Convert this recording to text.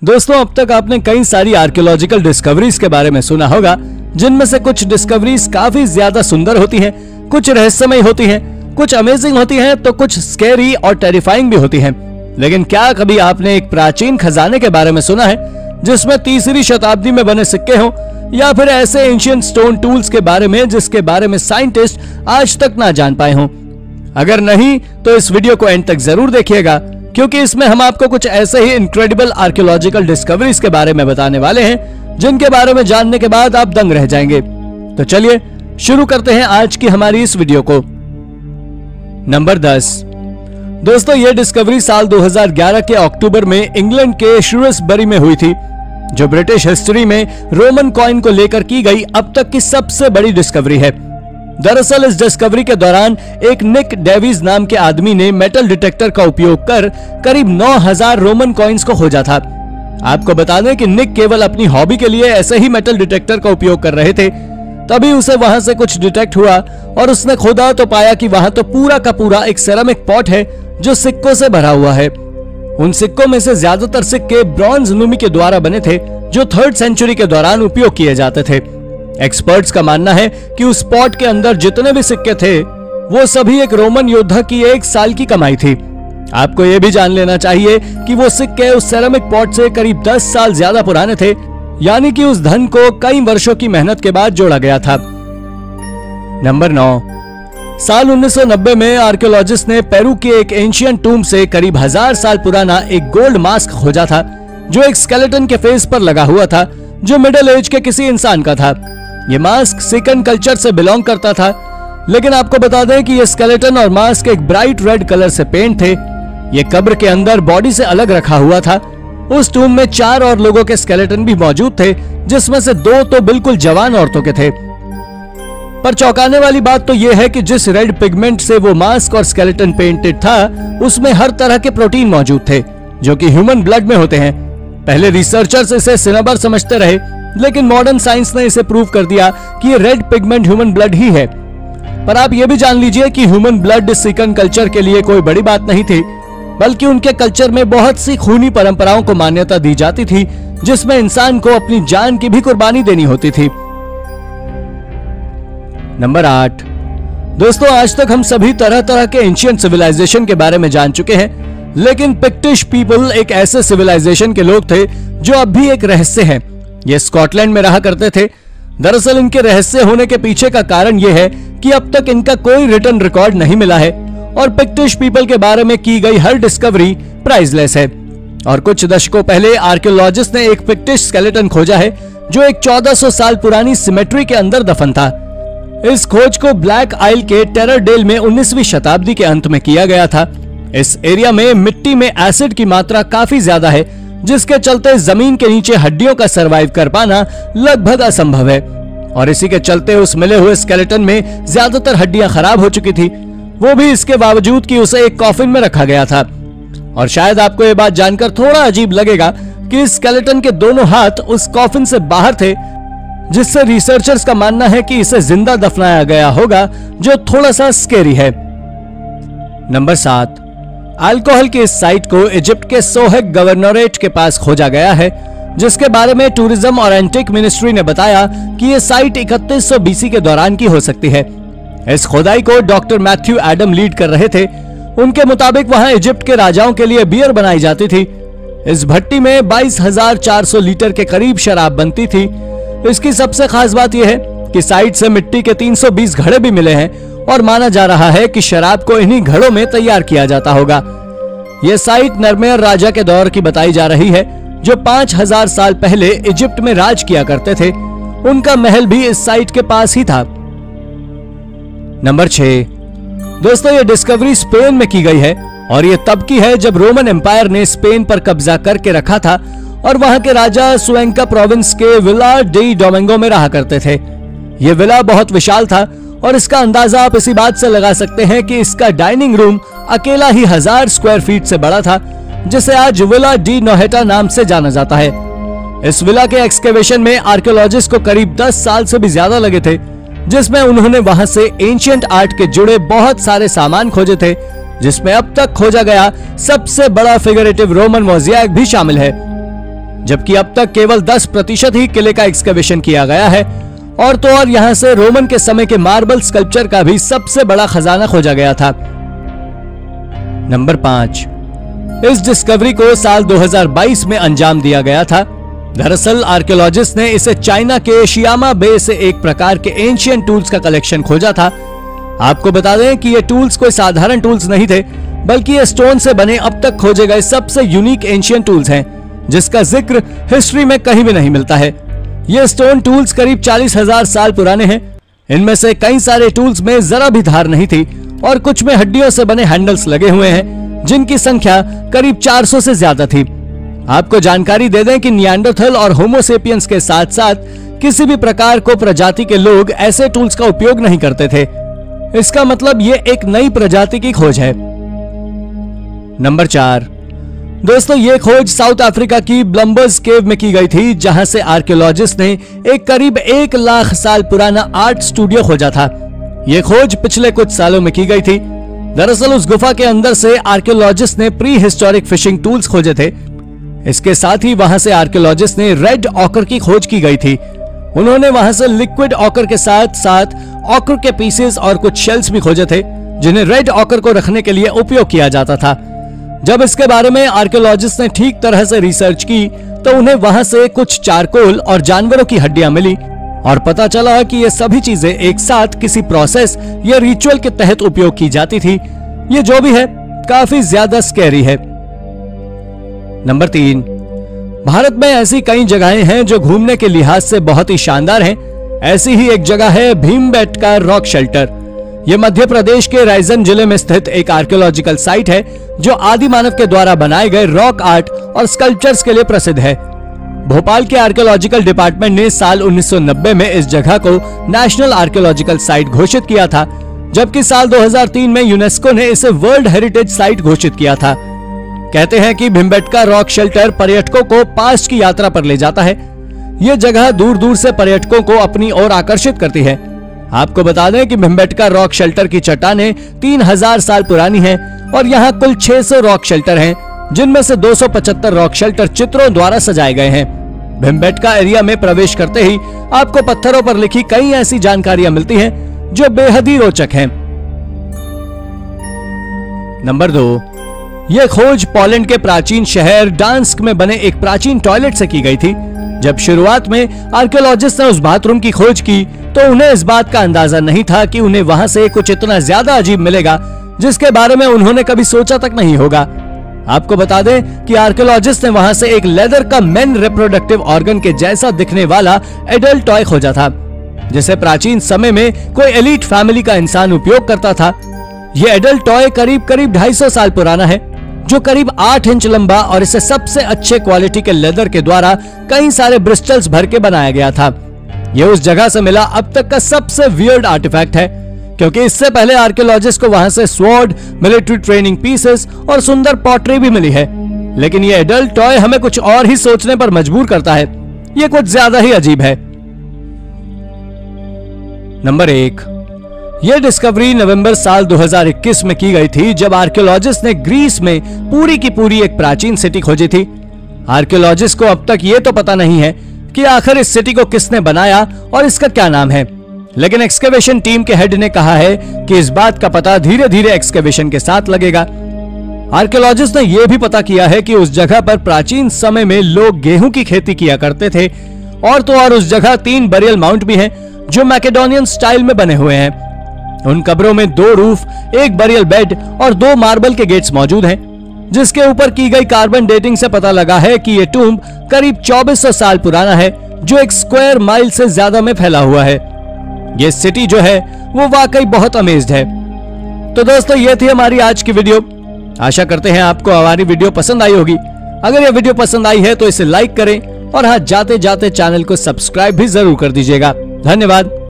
दोस्तों, अब तक आपने कई सारी आर्कियोलॉजिकल डिस्कवरीज के बारे में सुना होगा, जिनमें से कुछ डिस्कवरीज काफी ज्यादा सुंदर होती हैं, कुछ रहस्यमय होती हैं, कुछ अमेजिंग होती हैं, तो कुछ स्कैरी और टेरिफाइंग भी होती हैं। लेकिन क्या कभी आपने एक प्राचीन खजाने के बारे में सुना है जिसमें 3वीं शताब्दी में बने सिक्के हों, या फिर ऐसे एंशिएंट स्टोन टूल्स के बारे में जिसके बारे में साइंटिस्ट आज तक ना जान पाए हों? अगर नहीं तो इस वीडियो को एंड तक जरूर देखिएगा, क्योंकि इसमें हम आपको कुछ ऐसे ही इनक्रेडिबल आर्कियोलॉजिकल डिस्कवरीज के बारे में बताने वाले हैं जिनके बारे में जानने के बाद आप दंग रह जाएंगे। तो चलिए शुरू करते हैं आज की हमारी इस वीडियो को। नंबर 10। दोस्तों, यह डिस्कवरी साल 2011 के अक्टूबर में इंग्लैंड के श्रूसबरी में हुई थी, जो ब्रिटिश हिस्ट्री में रोमन कॉइन को लेकर की गई अब तक की सबसे बड़ी डिस्कवरी है। दरअसल इस डिस्कवरी के दौरान एक निक डेविस नाम के आदमी ने मेटल डिटेक्टर का उपयोग कर करीब 9000 रोमन कॉइन्स को खोजा था। आपको बता दें कि निक केवल अपनी हॉबी के लिए ऐसे ही मेटल डिटेक्टर का उपयोग कर रहे थे। तभी उसे वहां से कुछ डिटेक्ट हुआ और उसने खोदा तो पाया कि वहां तो पूरा का पूरा एक सेरामिक पॉट है जो सिक्कों से भरा हुआ है। उन सिक्कों में से ज्यादातर सिक्के ब्रॉन्ज नुमी के द्वारा बने थे, जो 3rd सेंचुरी के दौरान उपयोग किए जाते थे। एक्सपर्ट्स का मानना है कि उस पॉट के अंदर जितने भी सिक्के थे वो सभी एक रोमन योद्धा की 1 साल की कमाई थी। आपको यह भी जान लेना चाहिए कि वो सिक्के उस सेरामिक पॉट से करीब 10 साल ज्यादा पुराने थे, यानी कि उस धन को कई वर्षों की मेहनत के बाद जोड़ा गया था। नंबर 9। साल 1990 में आर्कियोलॉजिस्ट ने पेरू के एक एंशिएंट टूम से करीब 1000 साल पुराना एक गोल्ड मास्क खोजा था, जो एक स्केलेटन के फेस पर लगा हुआ था, जो मिडिल एज के किसी इंसान का था। ये मास्क सिकन कल्चर से बिलोंग करता था, लेकिन आपको बता दें कि ये स्केलेटन और मास्क एक ब्राइट रेड कलर से पेंट थे। ये कब्र के अंदर बॉडी से अलग रखा हुआ था। उस टूम में 4 और लोगों के स्केलेटन भी मौजूद थे, जिसमें से 2 तो बिल्कुल जवान औरतों के थे। पर चौंकाने वाली बात तो यह है कि जिस रेड पिगमेंट से वो मास्क और स्केलेटन पेंटेड था, उसमें हर तरह के प्रोटीन मौजूद थे, जो कि ह्यूमन ब्लड में होते हैं। पहले रिसर्चर्स इसे सिनेबर समझते रहे, लेकिन मॉडर्न साइंस ने इसे प्रूव कर दिया कि ये रेड पिगमेंट ह्यूमन ब्लड ही है। पर आप ये भी जान लीजिए कि ह्यूमन ब्लड सिकन कल्चर के लिए कोई बड़ी बात नहीं थी, बल्कि उनके कल्चर में बहुत सी खूनी परंपराओं को मान्यता दी जाती थी, जिसमें इंसान को अपनी जान की भी कुर्बानी देनी होती थी। नंबर 8। दोस्तों, आज तक हम सभी तरह तरह के एंशिएंट सिविलाइजेशन के बारे में जान चुके हैं, लेकिन पिक्टिश पीपल एक ऐसे सिविलाइजेशन के लोग थे जो अब भी एक रहस्य है। ये स्कॉटलैंड में रहा करते थे। दरअसल इनके रहस्य होने के पीछे का कारण यह है कि अब तक इनका कोई रिटन रिकॉर्ड नहीं मिला है, और पिक्टिश पीपल के बारे में की गई हर डिस्कवरी प्राइसलेस है। और कुछ दशकों पहले आर्कियोलॉजिस्ट ने एक पिक्टिश स्केलेटन खोजा है, जो एक 1400 साल पुरानी सिमेट्री के अंदर दफन था। इस खोज को ब्लैक आइल के टेररडेल में 19वीं शताब्दी के अंत में किया गया था। इस एरिया में मिट्टी में एसिड की मात्रा काफी ज्यादा है, जिसके चलते जमीन के नीचे हड्डियों का सरवाइव कर पाना लगभग असंभव है। और इसी के चलते उस मिले हुए स्केलेटन में ज्यादातर हड्डियां खराब हो चुकी थी, वो भी इसके बावजूद कि उसे एक कॉफिन में रखा गया था। और शायद आपको ये बात जानकर थोड़ा अजीब लगेगा कि इस स्केलेटन के दोनों हाथ उस कॉफिन से बाहर थे, जिससे रिसर्चर्स का मानना है कि इसे जिंदा दफनाया गया होगा, जो थोड़ा सा स्केरी है। नंबर 7। अल्कोहल की इस साइट को इजिप्ट के सोहेग गवर्नरेट के पास खोजा गया है, जिसके बारे में टूरिज्म और एंटिक मिनिस्ट्री ने बताया कि यह साइट 3100 BC के दौरान की हो सकती है। इस खोदाई को डॉक्टर मैथ्यू एडम लीड कर रहे थे। उनके मुताबिक वहां इजिप्ट के राजाओं के लिए बियर बनाई जाती थी। इस भट्टी में 22,400 लीटर के करीब शराब बनती थी। इसकी सबसे खास बात यह है कि साइट से मिट्टी के 320 घड़े भी मिले हैं, और माना जा रहा है कि शराब को इन्हीं घड़ों में तैयार किया जाता होगा। यह साइट नरमेयर राजा के दौर की बताई जा रही है, जो 5000 साल पहले इजिप्ट में राज किया करते थे। उनका महल भी इस साइट के पास ही था। नंबर 6। दोस्तों, यह डिस्कवरी स्पेन में की गई है, और यह तब की है जब रोमन एम्पायर ने स्पेन पर कब्जा करके रखा था, और वहां के राजा सुएंका प्रोविंस के विला डी डोमिंगो में रहा करते थे। यह विला बहुत विशाल था, और इसका अंदाजा आप इसी बात से लगा सकते हैं कि इसका डाइनिंग रूम अकेला ही 1000 स्क्वायर फीट से बड़ा था, जिसे आज विला डी नोहेटा नाम से जाना जाता है। इस विला के एक्सकेवेशन में आर्कियोलॉजिस्ट को करीब 10 साल से भी ज्यादा लगे थे, जिसमें उन्होंने वहां से एंशिएंट आर्ट के जुड़े बहुत सारे सामान खोजे थे, जिसमें अब तक खोजा गया सबसे बड़ा फिगरेटिव रोमन मोज़ेक भी शामिल है। जबकि अब तक केवल 10% ही किले का एक्सकवेशन किया गया है। और तो और यहाँ से रोमन के समय के मार्बल स्कल्पचर का भी सबसे बड़ा खजाना खोजा गया था। नंबर 5, इस डिस्कवरी को साल 2022 में अंजाम दिया गया था। दरअसल आर्कियोलॉजिस्ट ने इसे चाइना के शियामा बे से एक प्रकार के एंशिएंट टूल्स का कलेक्शन खोजा था। आपको बता दें कि ये टूल्स कोई साधारण टूल्स नहीं थे, बल्कि ये स्टोन से बने अब तक खोजे गए सबसे यूनिक एंशिएंट टूल्स हैं, जिसका जिक्र हिस्ट्री में कहीं भी नहीं मिलता है। ये स्टोन टूल्स करीब 40,000 साल पुराने हैं। इनमें से कई सारे टूल्स में जरा भी धार नहीं थी और कुछ में हड्डियों से बने हैंडल्स लगे हुए हैं, जिनकी संख्या करीब 400 से ज्यादा थी। आपको जानकारी दे दें कि निएंडरथल और होमोसेपियंस के साथ साथ किसी भी प्रकार को प्रजाति के लोग ऐसे टूल्स का उपयोग नहीं करते थे। इसका मतलब ये एक नई प्रजाति की खोज है। नंबर 4, दोस्तों ये खोज साउथ अफ्रीका की ब्लम्बर्स केव में की गई थी, जहां से आर्कियोलॉजिस्ट ने एक करीब 1 लाख साल पुराना आर्ट स्टूडियो खोजा था। यह खोज पिछले कुछ सालों में की गई थी। दरअसल उस गुफा के अंदर से आर्कियोलॉजिस्ट ने प्री हिस्टोरिक फिशिंग टूल्स खोजे थे। इसके साथ ही वहां से आर्कियोलॉजिस्ट ने रेड ऑकर की खोज की गई थी। उन्होंने वहां से लिक्विड ऑकर के साथ साथ ऑकर के पीसेस और कुछ शेल्स भी खोजे थे, जिन्हें रेड ऑकर को रखने के लिए उपयोग किया जाता था। जब इसके बारे में आर्कियोलॉजिस्ट ने ठीक तरह से रिसर्च की तो उन्हें वहां से कुछ चारकोल और जानवरों की हड्डियां मिली और पता चला कि ये सभी चीजें एक साथ किसी प्रोसेस या रिचुअल के तहत उपयोग की जाती थी। ये जो भी है काफी ज्यादा स्कैरी है। नंबर 3, भारत में ऐसी कई जगहें हैं जो घूमने के लिहाज से बहुत ही शानदार हैं। ऐसी ही एक जगह है भीमबेटका रॉक शेल्टर। यह मध्य प्रदेश के रायसेन जिले में स्थित एक आर्कियोलॉजिकल साइट है, जो आदि मानव के द्वारा बनाए गए रॉक आर्ट और स्कल्पचर्स के लिए प्रसिद्ध है। भोपाल के आर्कियोलॉजिकल डिपार्टमेंट ने साल 1990 में इस जगह को नेशनल आर्कियोलॉजिकल साइट घोषित किया था, जबकि साल 2003 में यूनेस्को ने इसे वर्ल्ड हेरिटेज साइट घोषित किया था। कहते हैं कि भीमबेटका रॉक शेल्टर पर्यटकों को पास्ट की यात्रा पर ले जाता है। यह जगह दूर दूर से पर्यटकों को अपनी ओर आकर्षित करती है। आपको बता दें कि भीमबेटका रॉक शेल्टर की चट्टानें 3000 साल पुरानी हैं और यहाँ कुल 600 रॉक शेल्टर हैं, जिनमें से 275 रॉक शेल्टर चित्रों द्वारा सजाए गए हैं। भीमबेटका एरिया में प्रवेश करते ही आपको पत्थरों पर लिखी कई ऐसी जानकारियां मिलती हैं जो बेहद ही रोचक हैं। नंबर 2, यह खोज पोलैंड के प्राचीन शहर डांस्क में बने एक प्राचीन टॉयलेट से की गई थी। जब शुरुआत में आर्कियोलॉजिस्ट ने उस बाथरूम की खोज की तो उन्हें इस बात का अंदाजा नहीं था कि उन्हें वहां से कुछ इतना ज्यादा अजीब मिलेगा, जिसके बारे में उन्होंने कभी सोचा तक नहीं होगा। आपको बता दें कि आर्कियोलॉजिस्ट ने वहां से एक लेदर का मेन रिप्रोडक्टिव ऑर्गन के जैसा दिखने वाला एडल्ट टॉय खोजा था, जिसे प्राचीन समय में कोई एलीट फैमिली का इंसान उपयोग करता था। यह एडल्ट टॉय करीब 250 साल पुराना है, जो करीब 8 इंच लंबा और इसे सबसे अच्छे क्वालिटी के लेदर के द्वारा कई सारे ब्रिस्टल्स भर के बनाया गया था। यह उस जगह से मिला अब तक का सबसे वियर्ड आर्टिफैक्ट है, क्योंकि इससे पहले आर्कियोलॉजिस्ट को वहां से स्वॉर्ड, मिलिट्री ट्रेनिंग पीसेस और सुंदर पॉटरी भी मिली है। लेकिन यह एडल्ट टॉय हमें कुछ और ही सोचने पर मजबूर करता है। यह कुछ ज्यादा ही अजीब है। नंबर 1, यह डिस्कवरी नवंबर साल 2021 में की गई थी, जब आर्कियोलॉजिस्ट ने ग्रीस में पूरी की पूरी एक प्राचीन सिटी खोजी थी। आर्कियोलॉजिस्ट को अब तक यह तो पता नहीं है कि आखिर इस सिटी को किसने बनाया और इसका क्या नाम है, लेकिन एक्सकेवेशन टीम के हेड ने कहा है कि इस बात का पता धीरे धीरे एक्सकेवेशन के साथ लगेगा। आर्कियोलॉजिस्ट ने यह भी पता किया है कि उस जगह पर प्राचीन समय में लोग गेहूं की खेती किया करते थे, और तो और उस जगह 3 बरियल माउंट भी हैं, जो मैकेडोनियन स्टाइल में बने हुए हैं। उन कब्रों में 2 रूफ, 1 बरियल बेड और 2 मार्बल के गेट्स मौजूद हैं, जिसके ऊपर की गई कार्बन डेटिंग से पता लगा है कि यह टूम्ब करीब 2400 साल पुराना है, जो 1 स्क्वायर माइल से ज्यादा में फैला हुआ है। यह सिटी जो है वो वाकई बहुत अमेज्ड है। तो दोस्तों, ये थी हमारी आज की वीडियो। आशा करते हैं आपको हमारी वीडियो पसंद आई होगी। अगर यह वीडियो पसंद आई है तो इसे लाइक करें और हाँ, जाते जाते चैनल को सब्सक्राइब भी जरूर कर दीजिएगा। धन्यवाद।